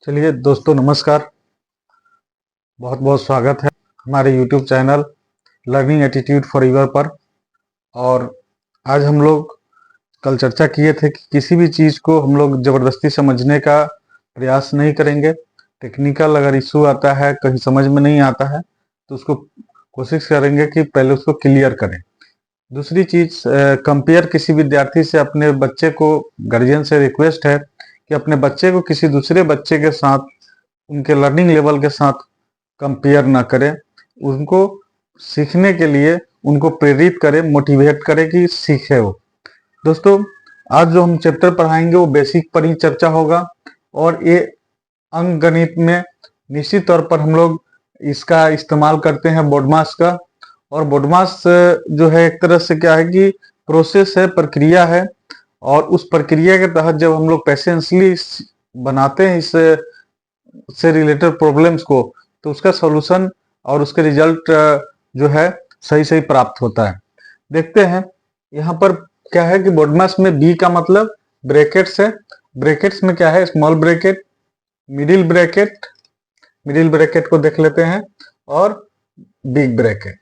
चलिए दोस्तों, नमस्कार। बहुत बहुत स्वागत है हमारे YouTube channel learning attitude for your पर। और आज हम लोग कल चर्चा किए थे कि किसी भी चीज़ को हम लोग ज़बरदस्ती समझने का प्रयास नहीं करेंगे। टेक्निकल अगर इशू आता है, कहीं समझ में नहीं आता है, तो उसको कोशिश करेंगे कि पहले उसको क्लियर करें। दूसरी चीज़, कंपेयर किसी विद्यार्थी से अपने बच्चे को, गार्जियन से रिक्वेस्ट है कि अपने बच्चे को किसी दूसरे बच्चे के साथ, उनके लर्निंग लेवल के साथ कंपेयर ना करें। उनको सीखने के लिए उनको प्रेरित करें, मोटिवेट करें कि सीखे वो। दोस्तों, आज जो हम चैप्टर पढ़ाएंगे वो बेसिक पर ही चर्चा होगा, और ये अंक गणित में निश्चित तौर पर हम लोग इसका इस्तेमाल करते हैं बोडमास का। और बोडमास जो है एक तरह से क्या है कि प्रोसेस है, प्रक्रिया है, और उस प्रक्रिया के तहत जब हम लोग पेशेंसली बनाते हैं इससे रिलेटेड प्रॉब्लम्स को, तो उसका सॉल्यूशन और उसके रिजल्ट जो है सही सही प्राप्त होता है। देखते हैं यहाँ पर क्या है कि बोडमास में बी का मतलब ब्रैकेट्स है। ब्रैकेट्स में क्या है? Small bracket, middle bracket, middle bracket को देख लेते हैं, और बिग ब्रैकेट।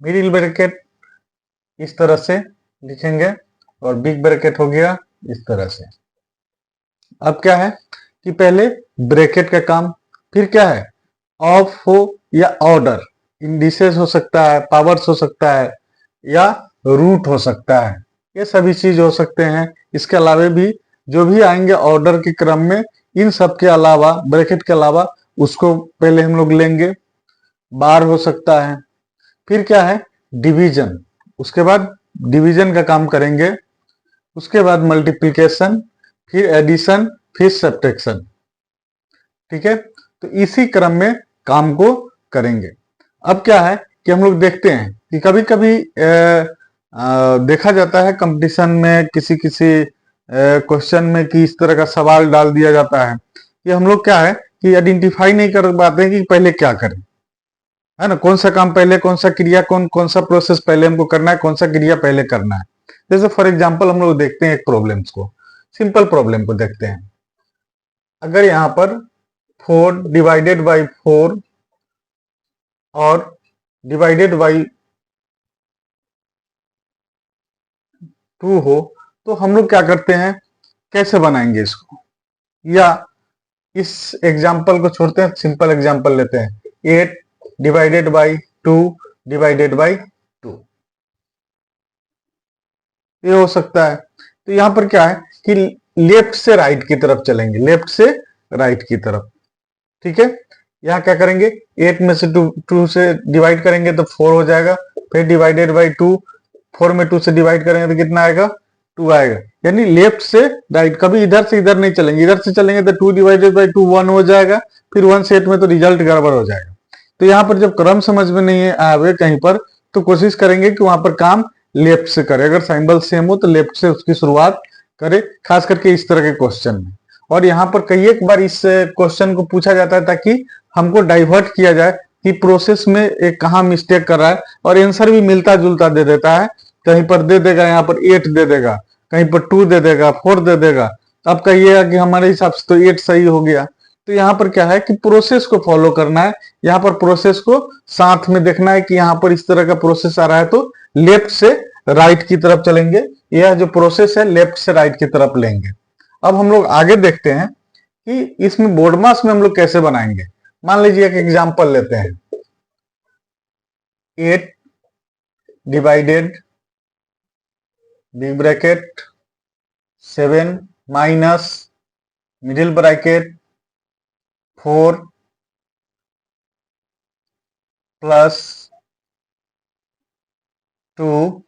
मिडिल ब्रैकेट इस तरह से लिखेंगे और बिग ब्रैकेट हो गया इस तरह से। अब क्या है कि पहले ब्रैकेट का काम, फिर क्या है, ऑफ हो या ऑर्डर, इंडिसेस हो सकता है, पावर्स हो सकता है, या रूट हो सकता है, ये सभी चीज हो सकते हैं। इसके अलावा भी जो भी आएंगे ऑर्डर के क्रम में, इन सब के अलावा, ब्रैकेट के अलावा, उसको पहले हम लोग लेंगे। बार हो सकता है। फिर क्या है? डिवीजन, उसके बाद डिवीजन का काम करेंगे। उसके बाद मल्टीप्लिकेशन, फिर एडिशन, फिर सब्ट्रैक्शन। ठीक है, तो इसी क्रम में काम को करेंगे। अब क्या है कि हम लोग देखते हैं कि कभी कभी देखा जाता है कंपटीशन में, किसी किसी क्वेश्चन में कि इस तरह का सवाल डाल दिया जाता है कि हम लोग क्या है कि आइडेंटिफाई नहीं कर पाते हैं कि पहले क्या करें, है ना। कौन सा काम पहले, कौन सा क्रिया, कौन सा प्रोसेस पहले हमको करना है, कौन सा क्रिया पहले करना है। जैसे फॉर एग्जांपल हम लोग देखते हैं एक प्रॉब्लम्स को, सिंपल प्रॉब्लम को देखते हैं। अगर यहाँ पर 4 डिवाइडेड बाई 4 और डिवाइडेड बाई 2 हो, तो हम लोग क्या करते हैं, कैसे बनाएंगे इसको? या इस एग्जाम्पल को छोड़ते हैं, सिंपल एग्जाम्पल लेते हैं। 8 डिवाइडेड बाई 2 डिवाइडेड बाई 2, ये हो सकता है। तो यहां पर क्या है कि लेफ्ट से राइट की तरफ चलेंगे, लेफ्ट से राइट की तरफ। ठीक है, यहाँ क्या करेंगे, 8 में से 2 से डिवाइड करेंगे तो 4 हो जाएगा। फिर डिवाइडेड बाई 2, 4 में 2 से डिवाइड करेंगे तो कितना आएगा? 2 आएगा। यानी लेफ्ट से राइट, कभी इधर से इधर नहीं चलेंगे। इधर से चलेंगे तो 2 डिवाइडेड बाई 2 1 हो जाएगा, फिर 1 से 8 में तो रिजल्ट गड़बड़ हो जाएगा। तो यहाँ पर जब क्रम समझ में नहीं आवे कहीं पर, तो कोशिश करेंगे कि वहां पर काम लेफ्ट से करें। अगर सिंबल सेम हो तो लेफ्ट से उसकी शुरुआत करें, खास करके इस तरह के क्वेश्चन में। और यहाँ पर कई एक बार इस क्वेश्चन को पूछा जाता है ताकि हमको डाइवर्ट किया जाए कि प्रोसेस में एक कहाँ मिस्टेक कर रहा है, और आंसर भी मिलता जुलता दे देता है। कहीं पर दे देगा, यहाँ पर 8 दे देगा, कहीं पर 2 दे देगा, 4 दे देगा। अब कहिएगा कि हमारे हिसाब से तो 8 सही हो गया। तो यहाँ पर क्या है कि प्रोसेस को फॉलो करना है। यहाँ पर प्रोसेस को साथ में देखना है कि यहाँ पर इस तरह का प्रोसेस आ रहा है तो लेफ्ट से राइट की तरफ चलेंगे, यह जो प्रोसेस है लेफ्ट से राइट की तरफ लेंगे। अब हम लोग आगे देखते हैं कि इसमें बोडमास में हम लोग कैसे बनाएंगे। मान लीजिए एक एग्जांपल लेते हैं। 8 divided big bracket 7 minus middle bracket 4 plus 2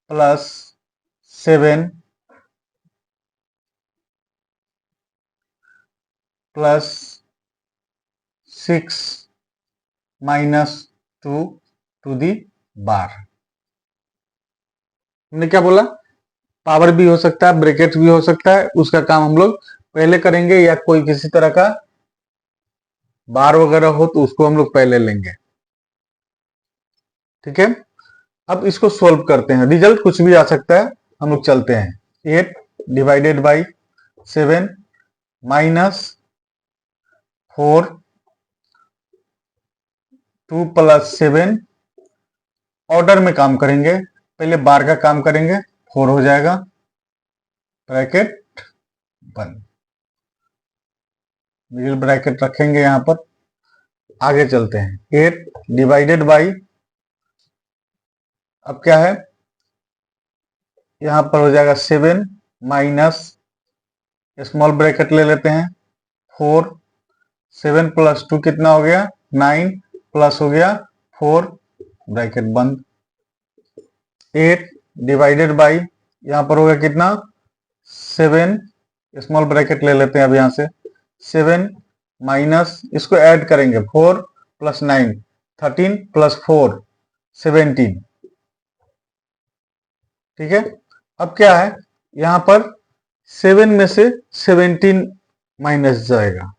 plus 7 plus 6 minus 2 to the bar. हमने क्या बोला? पावर भी हो सकता है, ब्रैकेट भी हो सकता है। उसका काम हम लोग पहले करेंगे, या कोई किसी तरह का बार वगैरह हो तो उसको हम लोग पहले लेंगे। ठीक है, अब इसको सोल्व करते हैं। रिजल्ट कुछ भी आ सकता है, हम लोग चलते हैं। 8 divided by 7 minus 4, 2 plus 7, order में काम करेंगे, पहले बार का काम करेंगे, 4 हो जाएगा, ब्रैकेट बंद, मिडिल ब्रैकेट रखेंगे यहां पर। आगे चलते हैं, 8 डिवाइडेड बाई, अब क्या है, यहां पर हो जाएगा 7 माइनस, स्मॉल ब्रैकेट ले लेते हैं, 4, 7 प्लस 2 कितना हो गया, 9 प्लस हो गया 4, ब्रैकेट बंद, 8 डिवाइडेड बाई, यहां पर होगा कितना, 7, स्मॉल ब्रैकेट ले लेते हैं अब यहां से, 7 माइनस, इसको ऐड करेंगे, 4 प्लस 9, 13 प्लस 4, 17, ठीक है। अब क्या है, यहां पर 7 में से 17 माइनस जाएगा,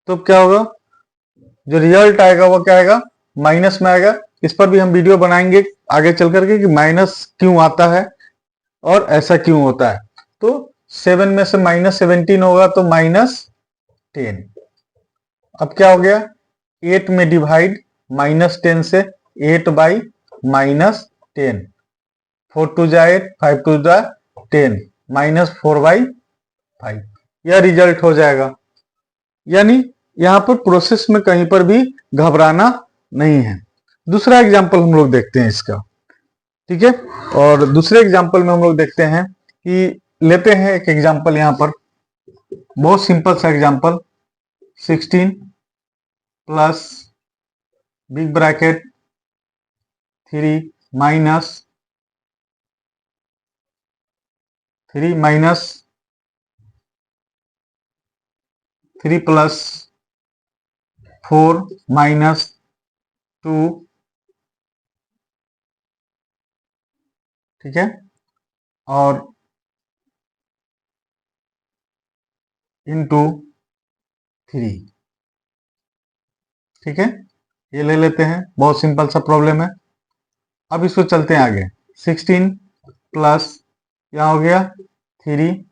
तो क्या होगा, जो रिजल्ट आएगा वो क्या आएगा, माइनस में आएगा। इस पर भी हम वीडियो बनाएंगे आगे चल करके कि माइनस क्यों आता है और ऐसा क्यों होता है। तो 7 में से माइनस 17 होगा तो -10। अब क्या हो गया, 8 में डिवाइड -10 से, 8 बाई -10, 4 टू जा 8, 5 टू जा 10, -4/5, यह रिजल्ट हो जाएगा। यानी यहां पर प्रोसेस में कहीं पर भी घबराना नहीं है। दूसरा एग्जाम्पल हम लोग देखते हैं इसका, ठीक है। और दूसरे एग्जाम्पल में हम लोग देखते हैं कि लेते हैं एक एग्जाम्पल यहां पर, बहुत सिंपल सा example, 16 plus big bracket 3 minus 3 plus 4 minus 2, ठीक है, और इंटू 3, ठीक है। ये ले लेते हैं, बहुत सिंपल सा प्रॉब्लम है। अब इसको चलते हैं आगे, 16 प्लस, यहां हो गया 3,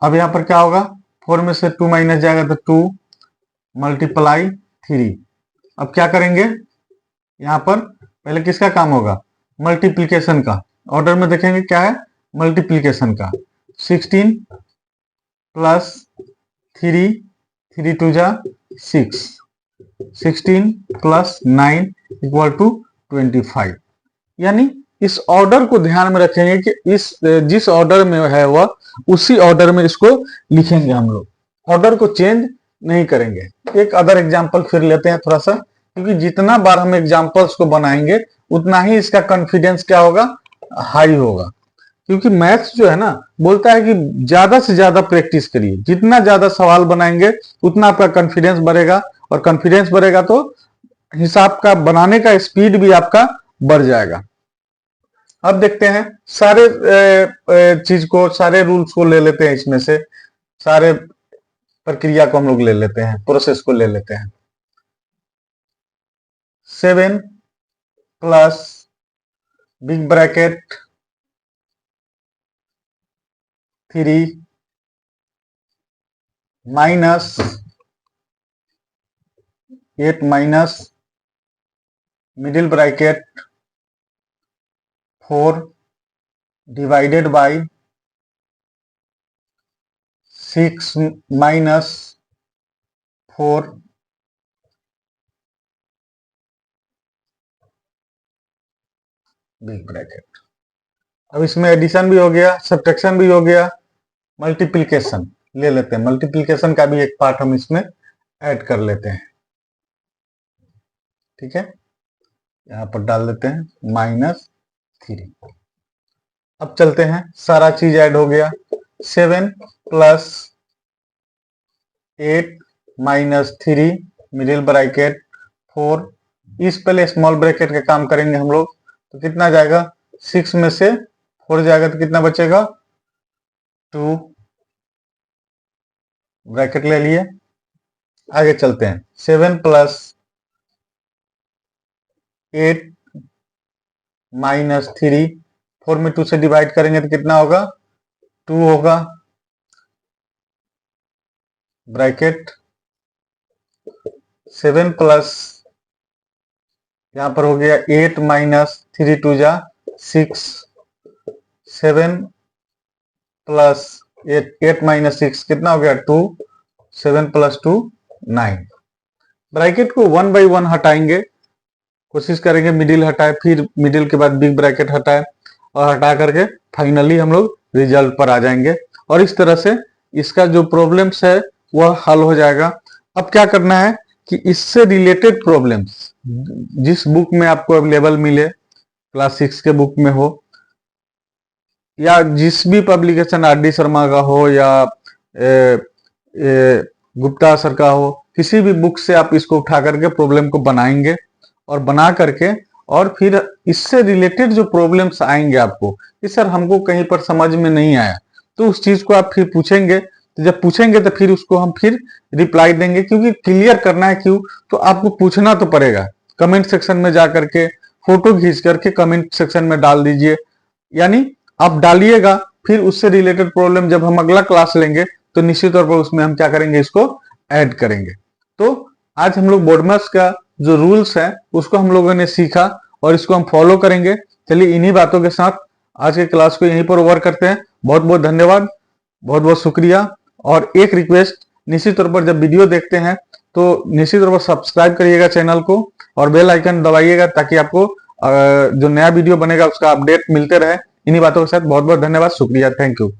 अब यहां पर क्या होगा, 4 में से 2 माइनस जाएगा तो 2 मल्टीप्लाई 3। अब क्या करेंगे, यहां पर पहले किसका काम होगा, मल्टीप्लीकेशन का, ऑर्डर में देखेंगे क्या है, मल्टीप्लीकेशन का। 16 प्लस 3, 3 टू जा 6, 16 प्लस 9 इक्वल टू 25। यानी इस ऑर्डर को ध्यान में रखेंगे कि इस जिस ऑर्डर में है वह उसी ऑर्डर में इसको लिखेंगे हम लोग, ऑर्डर को चेंज नहीं करेंगे। एक अदर एग्जांपल फिर लेते हैं थोड़ा सा, क्योंकि जितना बार हम एग्जांपल्स को बनाएंगे उतना ही इसका कॉन्फिडेंस क्या होगा, हाई होगा। क्योंकि मैथ्स जो है ना, बोलता है कि ज्यादा से ज्यादा प्रैक्टिस करिए, जितना ज्यादा सवाल बनाएंगे उतना आपका कॉन्फिडेंस बढ़ेगा, और कॉन्फिडेंस बढ़ेगा तो हिसाब का बनाने का स्पीड भी आपका बढ़ जाएगा। अब देखते हैं सारे चीज को, सारे रूल्स को ले लेते हैं, इसमें से सारे प्रक्रिया को हम लोग ले लेते हैं, प्रोसेस को ले लेते हैं। 7 plus big bracket 3 minus 8 minus middle bracket 4 divided by 6 minus 4 big bracket. अब इसमें एडिशन भी हो गया, सब्ट्रैक्शन भी हो गया, मल्टीप्लिकेशन ले लेते हैं, मल्टीप्लिकेशन का भी एक पार्ट हम इसमें ऐड कर लेते हैं, ठीक है। यहां पर डाल देते हैं -3। अब चलते हैं, सारा चीज ऐड हो गया, 7 प्लस 8 माइनस 3 मिडिल ब्रैकेट 4, इस पहले स्मॉल ब्रैकेट का काम करेंगे हम लोग, तो कितना जाएगा, 6 में से 4 जाएगा तो कितना बचेगा, 2, ब्रैकेट ले लिए। आगे चलते हैं, 7 प्लस 8 माइनस 3, 4 में 2 से डिवाइड करेंगे तो कितना होगा, 2 होगा, ब्रैकेट 7 प्लस यहां पर हो गया 8 माइनस 3 टू जा 6, 7 प्लस 8 माइनस 6 कितना हो गया 2, 7 प्लस 2 9। ब्रैकेट को 1 बाई 1 हटाएंगे, कोशिश करेंगे मिडिल हटाए, फिर मिडिल के बाद बिग ब्रैकेट हटाए और हटा करके फाइनली हम लोग रिजल्ट पर आ जाएंगे। और इस तरह से इसका जो प्रॉब्लम्स है वह हल हो जाएगा। अब क्या करना है कि इससे रिलेटेड प्रॉब्लम्स जिस बुक में आपको अवेलेबल मिले, क्लास 6 के बुक में हो या जिस भी पब्लिकेशन आर.डी. शर्मा का हो या गुप्ता सर का हो, किसी भी बुक से आप इसको उठा करके प्रॉब्लम को बनाएंगे और बना करके और फिर इससे रिलेटेड जो प्रॉब्लम्स आएंगे आपको कि सर हमको कहीं पर समझ में नहीं आया, तो उस चीज को आप फिर पूछेंगे। तो जब पूछेंगे तो फिर उसको हम फिर रिप्लाई देंगे, क्योंकि क्लियर करना है क्यों तो आपको पूछना तो पड़ेगा। कमेंट सेक्शन में जा करके फोटो खींच करके कमेंट सेक्शन में डाल दीजिए, यानी आप डालिएगा, फिर उससे रिलेटेड प्रॉब्लम जब हम अगला क्लास लेंगे तो निश्चित तौर पर उसमें हम क्या करेंगे, इसको ऐड करेंगे। तो आज हम लोग बोडमस का जो रूल्स है उसको हम लोगों ने सीखा और इसको हम फॉलो करेंगे। चलिए इन्हीं बातों के साथ आज के क्लास को यहीं पर ओवर करते हैं। बहुत बहुत धन्यवाद, बहुत बहुत शुक्रिया। और एक रिक्वेस्ट, निश्चित तौर पर जब वीडियो देखते हैं तो निश्चित तौर पर सब्सक्राइब करिएगा चैनल को और बेल आइकन दबाइएगा ताकि आपको जो नया वीडियो बनेगा उसका अपडेट मिलते रहे। इन्हीं बातों के साथ बहुत बहुत धन्यवाद, शुक्रिया, थैंक यू।